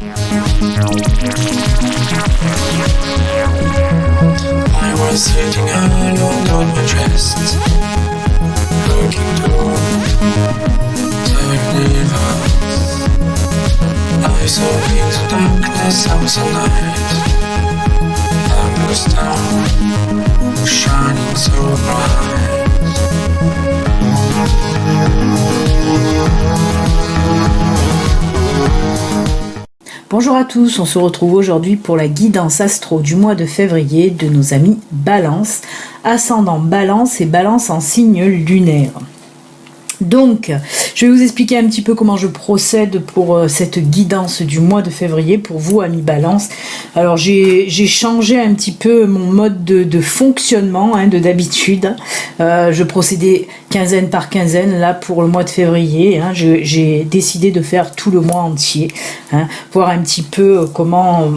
I was sitting alone on my chest, looking through the universe. I saw into darkness, I was a night. And the star was shining so bright. Bonjour à tous, on se retrouve aujourd'hui pour la guidance astro du mois de février de nos amis Balance, ascendant Balance et Balance en signe lunaire. Donc, je vais vous expliquer un petit peu comment je procède pour cette guidance du mois de février pour vous, amis Balance. Alors, j'ai changé un petit peu mon mode de fonctionnement de d'habitude. Je procédais quinzaine par quinzaine. Là, pour le mois de février, j'ai décidé de faire tout le mois entier. Voir un petit peu comment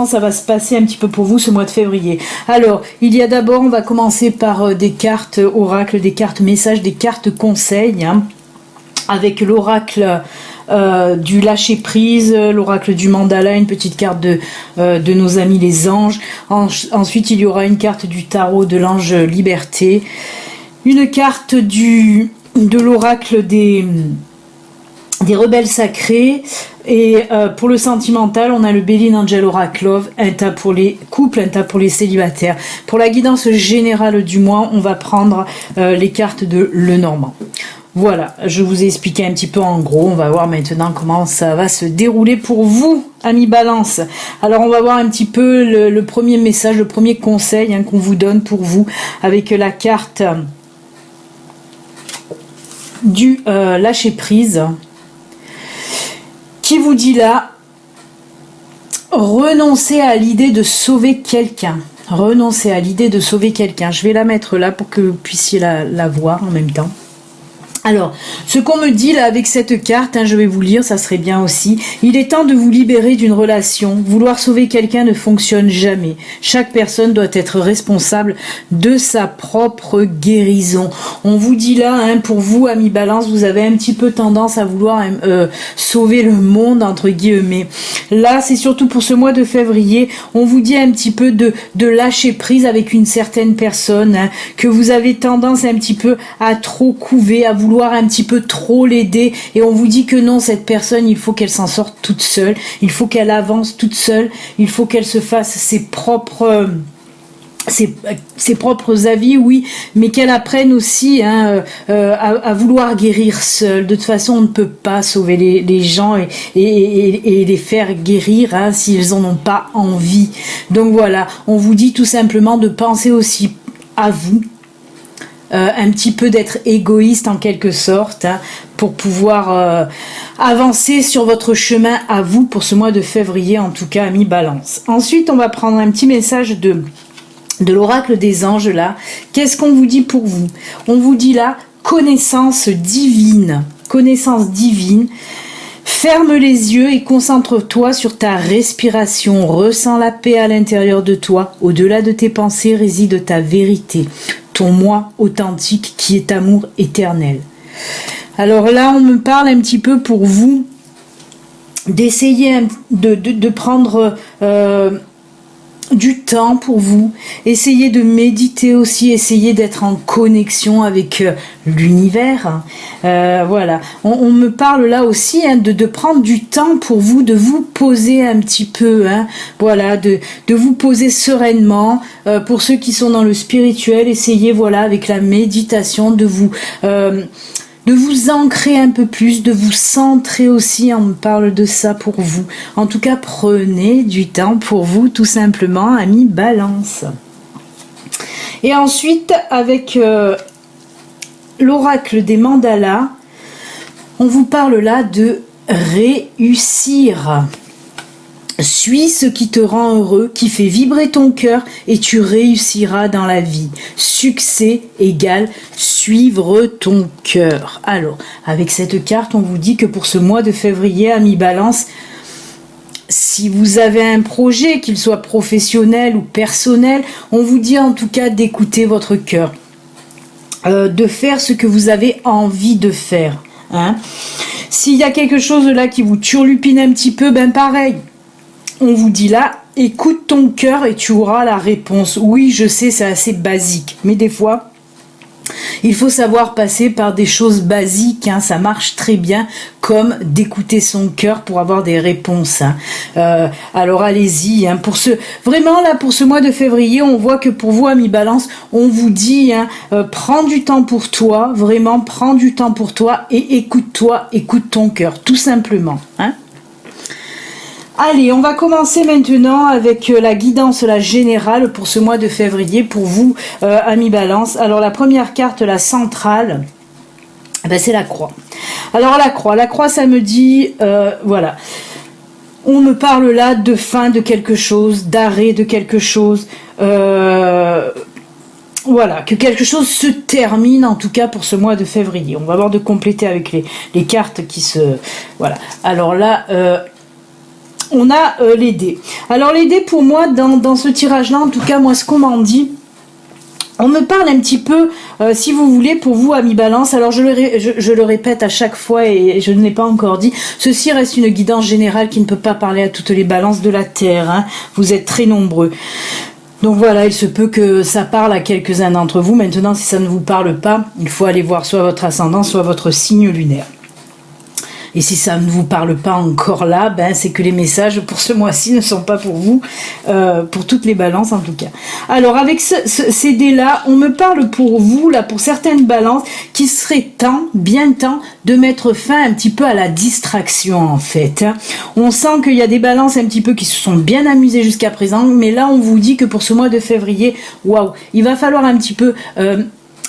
ça va se passer un petit peu pour vous ce mois de février. Alors, il y a d'abord, on va commencer par des cartes oracle, des cartes messages, des cartes conseils, avec l'oracle du lâcher prise, l'oracle du mandala, une petite carte de nos amis les anges. Ensuite, il y aura une carte du tarot de l'ange liberté, une carte de l'oracle des rebelles sacrés, et pour le sentimental, on a le Bélin Angel Oracle Love, un tas pour les couples, un tas pour les célibataires. Pour la guidance générale du mois, on va prendre les cartes de Lenormand. Voilà, je vous ai expliqué un petit peu en gros. On va voir maintenant comment ça va se dérouler pour vous, amis Balance. Alors, on va voir un petit peu le premier message, le premier conseil qu'on vous donne pour vous, avec la carte du lâcher prise, qui vous dit là, renoncez à l'idée de sauver quelqu'un. Renoncez à l'idée de sauver quelqu'un. Je vais la mettre là pour que vous puissiez la voir en même temps. Alors, ce qu'on me dit là avec cette carte, je vais vous lire, ça serait bien aussi. Il est temps de vous libérer d'une relation. Vouloir sauver quelqu'un ne fonctionne jamais. Chaque personne doit être responsable de sa propre guérison. On vous dit là, pour vous, amis Balance, vous avez un petit peu tendance à vouloir sauver le monde, entre guillemets. Là, c'est surtout pour ce mois de février, on vous dit un petit peu de lâcher prise avec une certaine personne, que vous avez tendance un petit peu à trop couver, à vouloir un petit peu trop l'aider, et on vous dit que non, cette personne, il faut qu'elle s'en sorte toute seule, il faut qu'elle avance toute seule, il faut qu'elle se fasse ses propres avis, oui, mais qu'elle apprenne aussi à vouloir guérir seule. De toute façon, on ne peut pas sauver les gens et les faire guérir s'ils en ont pas envie. Donc voilà, on vous dit tout simplement de penser aussi à vous, un petit peu d'être égoïste en quelque sorte, pour pouvoir avancer sur votre chemin à vous pour ce mois de février, en tout cas, amis Balance. Ensuite, on va prendre un petit message de l'oracle des anges là. Qu'est-ce qu'on vous dit pour vous? On vous dit là, connaissance divine. Connaissance divine. Ferme les yeux et concentre-toi sur ta respiration. Ressens la paix à l'intérieur de toi. Au-delà de tes pensées réside ta vérité. Ton moi authentique qui est amour éternel. Alors là, on me parle un petit peu pour vous d'essayer de prendre du temps pour vous, essayez de méditer aussi, essayez d'être en connexion avec l'univers. Voilà, on me parle là aussi de prendre du temps pour vous, de vous poser un petit peu, voilà, de vous poser sereinement. Pour ceux qui sont dans le spirituel, essayez, voilà, avec la méditation, de vous ancrer un peu plus, de vous centrer aussi. On me parle de ça pour vous. En tout cas, prenez du temps pour vous, tout simplement, amis Balance. Et ensuite, avec l'oracle des mandalas, on vous parle là de réussir. Suis ce qui te rend heureux, qui fait vibrer ton cœur, et tu réussiras dans la vie. Succès égale suivre ton cœur. Alors, avec cette carte, on vous dit que pour ce mois de février, amis Balance, si vous avez un projet, qu'il soit professionnel ou personnel, on vous dit en tout cas d'écouter votre cœur, de faire ce que vous avez envie de faire. S'il y a quelque chose là qui vous turlupine un petit peu, ben pareil, on vous dit là, écoute ton cœur et tu auras la réponse. Oui, je sais, c'est assez basique, mais des fois, il faut savoir passer par des choses basiques, hein, ça marche très bien, comme d'écouter son cœur pour avoir des réponses. Hein. Alors allez-y, hein, vraiment là pour ce mois de février, on voit que pour vous, amis Balance, on vous dit, hein, prends du temps pour toi, vraiment prends du temps pour toi et écoute-toi, écoute ton cœur, tout simplement. Hein. Allez, on va commencer maintenant avec la guidance la générale pour ce mois de février pour vous, amis Balance. Alors la première carte, la centrale, ben, c'est la croix. Alors la croix ça me dit, voilà, on me parle là de fin de quelque chose, d'arrêt de quelque chose, voilà, que quelque chose se termine en tout cas pour ce mois de février. On va voir de compléter avec les cartes qui se... Voilà, alors là... on a les dés. Alors les dés pour moi, dans ce tirage-là, en tout cas moi ce qu'on m'en dit, on me parle un petit peu, si vous voulez, pour vous, amis Balance, alors je le répète à chaque fois et je ne l'ai pas encore dit, ceci reste une guidance générale qui ne peut pas parler à toutes les balances de la Terre, hein. Vous êtes très nombreux. Donc voilà, il se peut que ça parle à quelques-uns d'entre vous. Maintenant, si ça ne vous parle pas, il faut aller voir soit votre ascendant, soit votre signe lunaire. Et si ça ne vous parle pas encore là, ben c'est que les messages pour ce mois-ci ne sont pas pour vous, pour toutes les balances en tout cas. Alors avec ces dés-là, on me parle pour vous, là, pour certaines balances, qu'il serait temps, bien temps, de mettre fin un petit peu à la distraction en fait. On sent qu'il y a des balances un petit peu qui se sont bien amusées jusqu'à présent, mais là on vous dit que pour ce mois de février, waouh, il va falloir un petit peu...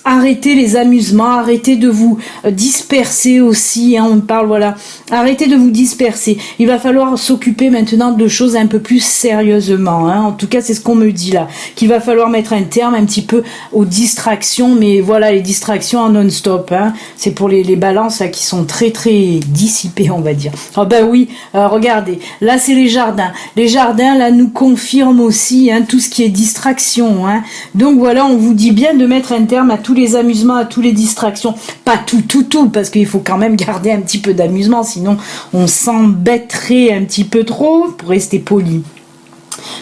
arrêtez les amusements, arrêtez de vous disperser aussi, hein, on parle, voilà, arrêtez de vous disperser. Il va falloir s'occuper maintenant de choses un peu plus sérieusement, hein. En tout cas c'est ce qu'on me dit là, qu'il va falloir mettre un terme un petit peu aux distractions, mais voilà, les distractions en non-stop, hein. C'est pour les balances là, qui sont très très dissipées, on va dire. Oh ben oui, regardez, là c'est les jardins là nous confirment aussi, hein, tout ce qui est distraction, hein. Donc voilà, on vous dit bien de mettre un terme à tous les amusements, à toutes les distractions, pas tout, parce qu'il faut quand même garder un petit peu d'amusement, sinon on s'embêterait un petit peu trop, pour rester poli.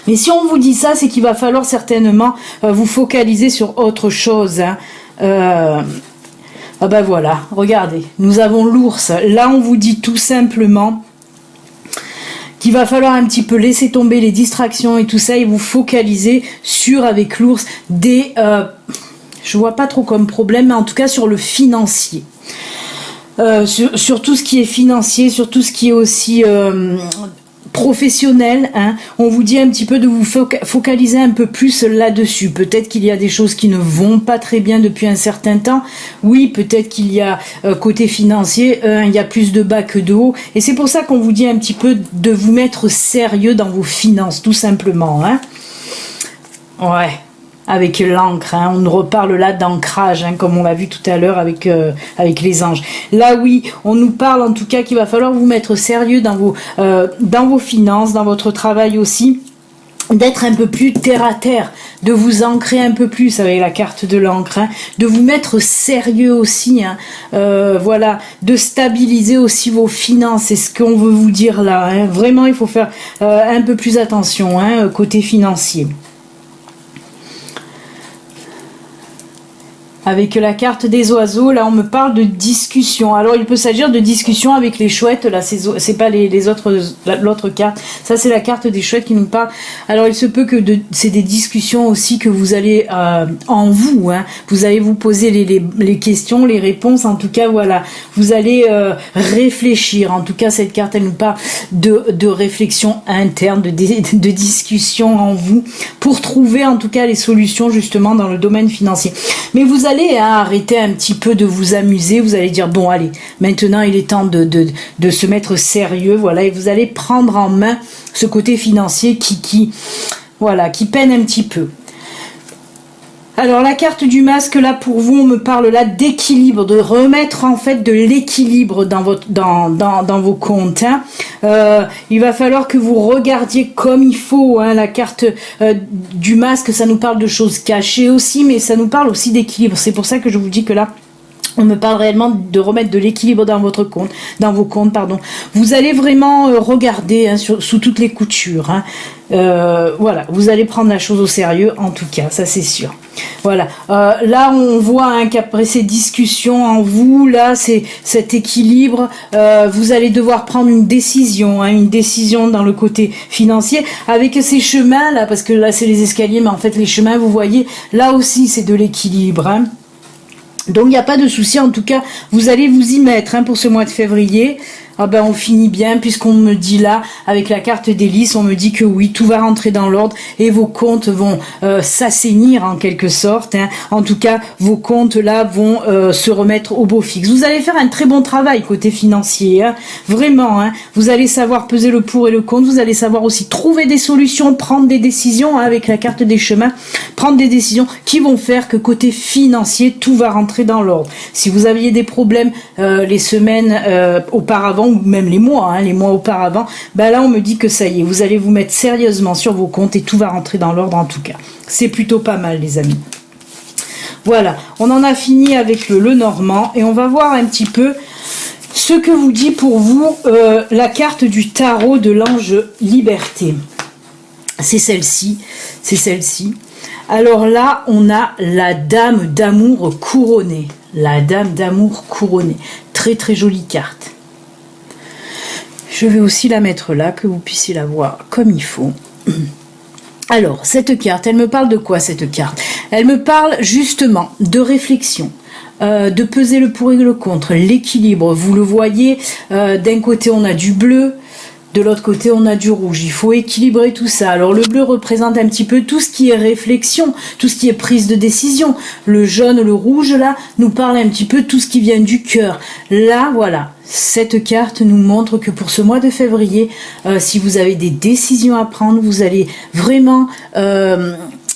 Mais si on vous dit ça, c'est qu'il va falloir certainement vous focaliser sur autre chose, hein. Ah ben voilà, regardez, nous avons l'ours, là on vous dit tout simplement qu'il va falloir un petit peu laisser tomber les distractions et tout ça, et vous focaliser sur, avec l'ours, des... je vois pas trop comme problème, mais en tout cas sur le financier. Sur tout ce qui est financier, sur tout ce qui est aussi professionnel, hein. On vous dit un petit peu de vous focaliser un peu plus là-dessus. Peut-être qu'il y a des choses qui ne vont pas très bien depuis un certain temps. Oui, peut-être qu'il y a côté financier, il y a plus de bas que de haut. Et c'est pour ça qu'on vous dit un petit peu de vous mettre sérieux dans vos finances, tout simplement, hein. Ouais. Avec l'encre, hein. On reparle là d'ancrage, hein, comme on l'a vu tout à l'heure avec les anges. Là oui, on nous parle en tout cas qu'il va falloir vous mettre sérieux dans vos finances, dans votre travail aussi, d'être un peu plus terre à terre, de vous ancrer un peu plus avec la carte de l'encre, hein, de vous mettre sérieux aussi, hein, voilà, de stabiliser aussi vos finances, c'est ce qu'on veut vous dire là, hein. Vraiment il faut faire un peu plus attention, hein, côté financier. Avec la carte des oiseaux, là on me parle de discussion. Alors il peut s'agir de discussion avec les chouettes, là c'est pas les autres, l'autre carte, ça c'est la carte des chouettes qui nous parle. Alors il se peut que c'est des discussions aussi que vous allez en vous, hein. Vous allez vous poser les questions, les réponses, en tout cas voilà, vous allez réfléchir. En tout cas cette carte elle nous parle de réflexion interne, de discussion en vous pour trouver en tout cas les solutions justement dans le domaine financier. Mais vous allez arrêter un petit peu de vous amuser, vous allez dire bon allez, maintenant il est temps de se mettre sérieux, voilà, et vous allez prendre en main ce côté financier qui peine un petit peu. Alors la carte du masque là pour vous, on me parle là d'équilibre, de remettre en fait de l'équilibre dans vos comptes, hein. Il va falloir que vous regardiez comme il faut, hein. La carte du masque, ça nous parle de choses cachées aussi, mais ça nous parle aussi d'équilibre. C'est pour ça que je vous dis que là On me parle réellement de remettre de l'équilibre dans votre compte, dans vos comptes, pardon. Vous allez vraiment regarder sous toutes les coutures. Voilà, vous allez prendre la chose au sérieux, en tout cas, ça c'est sûr. Voilà, là on voit qu'après ces discussions en vous, là c'est cet équilibre, vous allez devoir prendre une décision dans le côté financier avec ces chemins là, parce que là c'est les escaliers, mais en fait les chemins, vous voyez, là aussi c'est de l'équilibre. Donc il n'y a pas de souci, en tout cas, vous allez vous y mettre pour ce mois de février. Ah ben on finit bien, puisqu'on me dit là, avec la carte des lys, on me dit que oui, tout va rentrer dans l'ordre et vos comptes vont s'assainir en quelque sorte. En tout cas, vos comptes là vont se remettre au beau fixe. Vous allez faire un très bon travail côté financier, vraiment. Vous allez savoir peser le pour et le contre, vous allez savoir aussi trouver des solutions, prendre des décisions avec la carte des chemins, prendre des décisions qui vont faire que côté financier, tout va rentrer dans l'ordre. Si vous aviez des problèmes les semaines auparavant, ou même les mois auparavant, ben là on me dit que ça y est, vous allez vous mettre sérieusement sur vos comptes et tout va rentrer dans l'ordre en tout cas. C'est plutôt pas mal les amis. Voilà, on en a fini avec le Normand et on va voir un petit peu ce que vous dit pour vous la carte du tarot de l'ange Liberté. C'est celle-ci. Alors là, on a la dame d'amour couronnée. La dame d'amour couronnée. Très très jolie carte. Je vais aussi la mettre là, que vous puissiez la voir comme il faut. Alors, cette carte, elle me parle de quoi cette carte? Elle me parle justement de réflexion, de peser le pour et le contre, l'équilibre. Vous le voyez, d'un côté on a du bleu, de l'autre côté on a du rouge. Il faut équilibrer tout ça. Alors le bleu représente un petit peu tout ce qui est réflexion, tout ce qui est prise de décision. Le jaune, le rouge là, nous parle un petit peu de tout ce qui vient du cœur. Là, voilà. Cette carte nous montre que pour ce mois de février, si vous avez des décisions à prendre, vous allez vraiment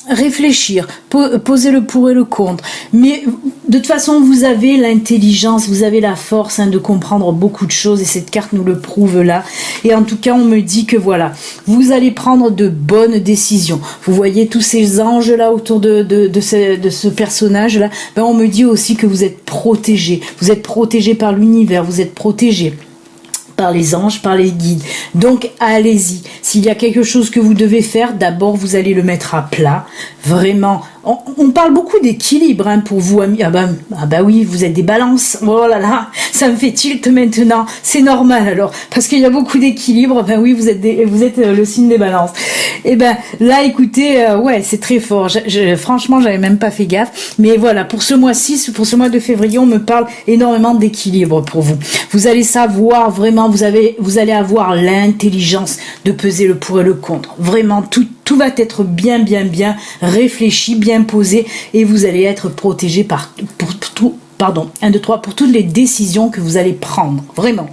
réfléchir, poser le pour et le contre. Mais de toute façon, vous avez l'intelligence, vous avez la force de comprendre beaucoup de choses et cette carte nous le prouve là. Et en tout cas, on me dit que voilà, vous allez prendre de bonnes décisions. Vous voyez tous ces anges là autour de ce personnage là. Ben, on me dit aussi que vous êtes protégés. Vous êtes protégés par l'univers, vous êtes protégés par les anges, par les guides. Donc allez-y. S'il y a quelque chose que vous devez faire, d'abord vous allez le mettre à plat. Vraiment. On parle beaucoup d'équilibre pour vous, amis. Ah bah oui, vous êtes des balances. Oh là là, ça me fait tilt maintenant. C'est normal alors, parce qu'il y a beaucoup d'équilibre. Ben oui, vous êtes le signe des balances. Et ben là, écoutez, ouais, c'est très fort. Franchement, j'avais même pas fait gaffe. Mais voilà, pour ce mois-ci, pour ce mois de février, on me parle énormément d'équilibre pour vous. Vous allez savoir vraiment, vous allez avoir l'intelligence de peser le pour et le contre. Vraiment, tout va être bien réfléchi, bien posé et vous allez être protégé pour toutes les décisions que vous allez prendre. Vraiment.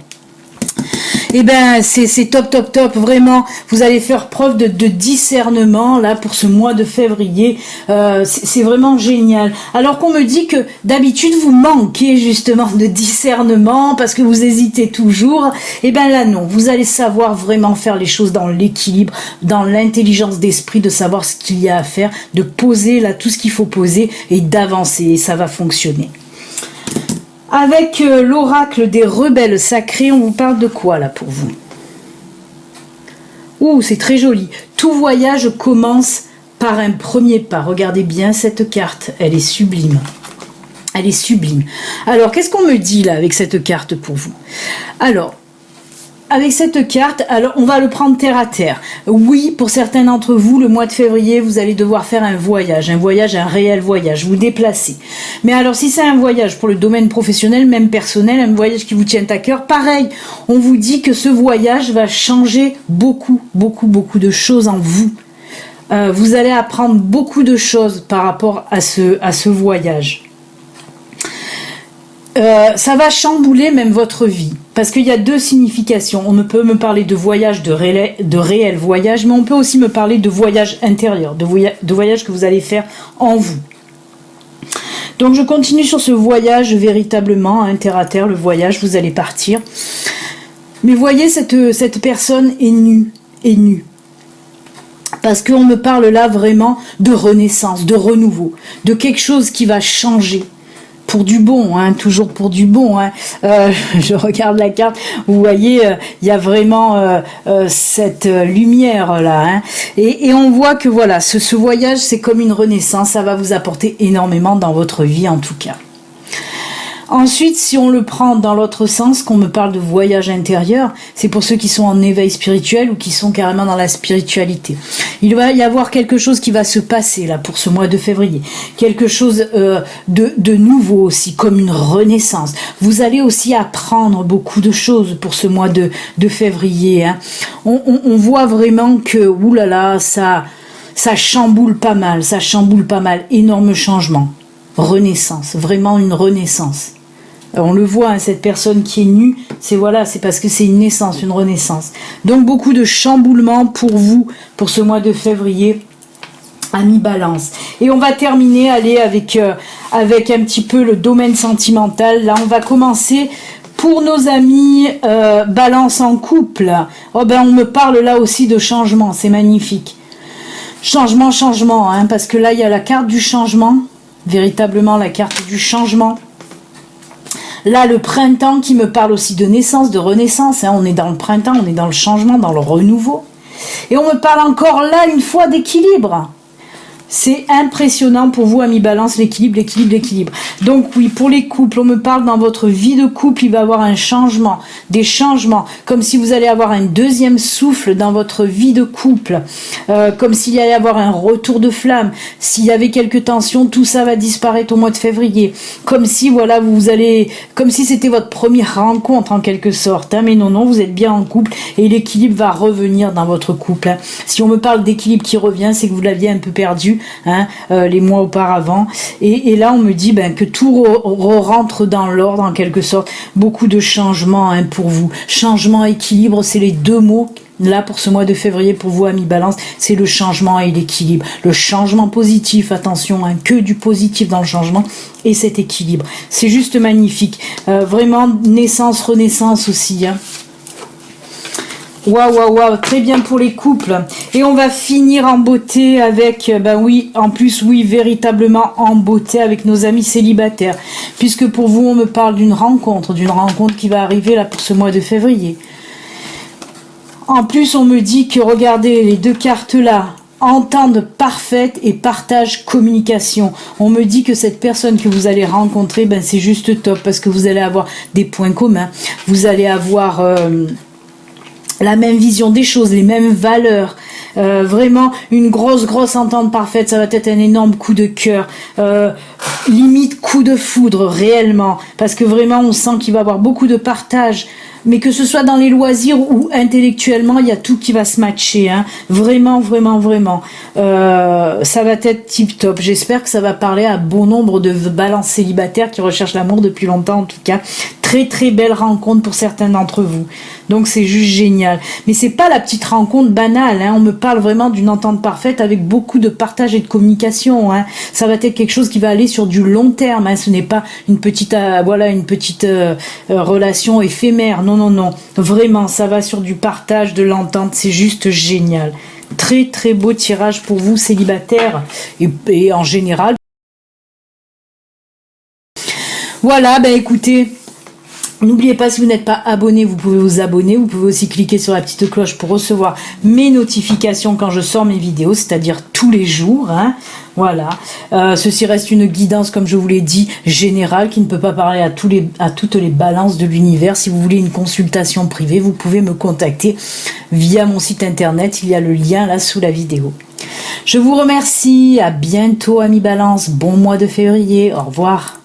Eh ben c'est top, vraiment. Vous allez faire preuve de discernement là pour ce mois de février. C'est vraiment génial. Alors qu'on me dit que d'habitude vous manquez justement de discernement parce que vous hésitez toujours. Eh ben là non, vous allez savoir vraiment faire les choses dans l'équilibre, dans l'intelligence d'esprit, de savoir ce qu'il y a à faire, de poser là tout ce qu'il faut poser et d'avancer. Et ça va fonctionner. Avec l'oracle des rebelles sacrés, on vous parle de quoi là pour vous? Ouh, c'est très joli. Tout voyage commence par un premier pas. Regardez bien cette carte, elle est sublime. Elle est sublime. Alors, qu'est-ce qu'on me dit là avec cette carte pour vous? Alors, avec cette carte, alors on va le prendre terre à terre. Oui, pour certains d'entre vous, le mois de février, vous allez devoir faire un réel voyage, vous déplacer. Mais alors, si c'est un voyage pour le domaine professionnel, même personnel, un voyage qui vous tient à cœur, pareil, on vous dit que ce voyage va changer beaucoup de choses en vous. Vous allez apprendre beaucoup de choses par rapport à ce voyage. Ça va chambouler même votre vie. Parce qu'il y a deux significations. On peut me parler de voyage, de réel voyage, mais on peut aussi me parler de voyage intérieur, de voyage que vous allez faire en vous. Donc je continue sur ce voyage véritablement, terre à terre, le voyage, vous allez partir. Mais voyez, cette personne est nue. Parce qu'on me parle là vraiment de renaissance, de renouveau, de quelque chose qui va changer. pour du bon, hein, toujours pour du bon. Hein. Je regarde la carte, vous voyez, il y a vraiment cette lumière là. Hein. Et on voit que voilà, ce voyage, c'est comme une renaissance, ça va vous apporter énormément dans votre vie en tout cas. Ensuite, si on le prend dans l'autre sens, qu'on me parle de voyage intérieur, c'est pour ceux qui sont en éveil spirituel ou qui sont carrément dans la spiritualité. Il va y avoir quelque chose qui va se passer là pour ce mois de février. Quelque chose de nouveau aussi, comme une renaissance. Vous allez aussi apprendre beaucoup de choses pour ce mois de février. Hein. On voit vraiment que, oulala, ça chamboule pas mal, énorme changement. Renaissance, vraiment une renaissance. On le voit, hein, cette personne qui est nue, c'est parce que c'est une naissance, une renaissance. Donc beaucoup de chamboulements pour vous, pour ce mois de février, amis Balance. Et on va terminer, avec un petit peu le domaine sentimental. Là, on va commencer pour nos amis Balance en couple. On me parle là aussi de changement, c'est magnifique. Changement, hein, parce que là, il y a la carte du changement, véritablement la carte du changement. Là, le printemps qui me parle aussi de naissance, de renaissance. Hein, on est dans le printemps, on est dans le changement, dans le renouveau. Et on me parle encore là, une fois, d'équilibre. C'est impressionnant pour vous, amis Balance, l'équilibre. Donc oui, pour les couples, on me parle dans votre vie de couple, il va y avoir un changement, des changements, comme si vous allez avoir un deuxième souffle dans votre vie de couple, comme s'il allait y avoir un retour de flamme. S'il y avait quelques tensions, tout ça va disparaître au mois de février. Comme si, comme si c'était votre première rencontre en quelque sorte. Hein. Mais non, vous êtes bien en couple et l'équilibre va revenir dans votre couple. Hein. Si on me parle d'équilibre qui revient, c'est que vous l'aviez un peu perdu. Hein, les mois auparavant, et là on me dit que tout rentre dans l'ordre en quelque sorte, beaucoup de changements pour vous, changement, équilibre, c'est les deux mots là pour ce mois de février pour vous amis Balance, c'est le changement et l'équilibre, le changement positif, attention, que du positif dans le changement et cet équilibre, c'est juste magnifique, vraiment naissance, renaissance aussi, hein. Waouh, très bien pour les couples. Et on va finir en beauté avec, véritablement en beauté avec nos amis célibataires. Puisque pour vous, on me parle d'une rencontre qui va arriver là pour ce mois de février. En plus, on me dit que, regardez, les deux cartes là, entente parfaite et partage communication. On me dit que cette personne que vous allez rencontrer, c'est juste top parce que vous allez avoir des points communs. Vous allez avoir... la même vision des choses, les mêmes valeurs, vraiment une grosse entente parfaite, ça va être un énorme coup de cœur, limite coup de foudre réellement, parce que vraiment on sent qu'il va y avoir beaucoup de partage, mais que ce soit dans les loisirs ou intellectuellement, il y a tout qui va se matcher, hein. Vraiment, ça va être tip top. J'espère que ça va parler à bon nombre de Balances célibataires qui recherchent l'amour depuis longtemps en tout cas. Très belle rencontre pour certains d'entre vous. Donc c'est juste génial. Mais c'est pas la petite rencontre banale, hein. On me parle vraiment d'une entente parfaite avec beaucoup de partage et de communication, hein. Ça va être quelque chose qui va aller sur du long terme, hein. Ce n'est pas une petite relation éphémère. Non. Vraiment, ça va sur du partage, de l'entente. C'est juste génial. Très beau tirage pour vous célibataires et en général. Voilà, écoutez. N'oubliez pas, si vous n'êtes pas abonné, vous pouvez vous abonner. Vous pouvez aussi cliquer sur la petite cloche pour recevoir mes notifications quand je sors mes vidéos, c'est-à-dire tous les jours. Hein. Voilà. Ceci reste une guidance, comme je vous l'ai dit, générale, qui ne peut pas parler à toutes les balances de l'univers. Si vous voulez une consultation privée, vous pouvez me contacter via mon site internet. Il y a le lien là sous la vidéo. Je vous remercie. À bientôt, amis Balance. Bon mois de février. Au revoir.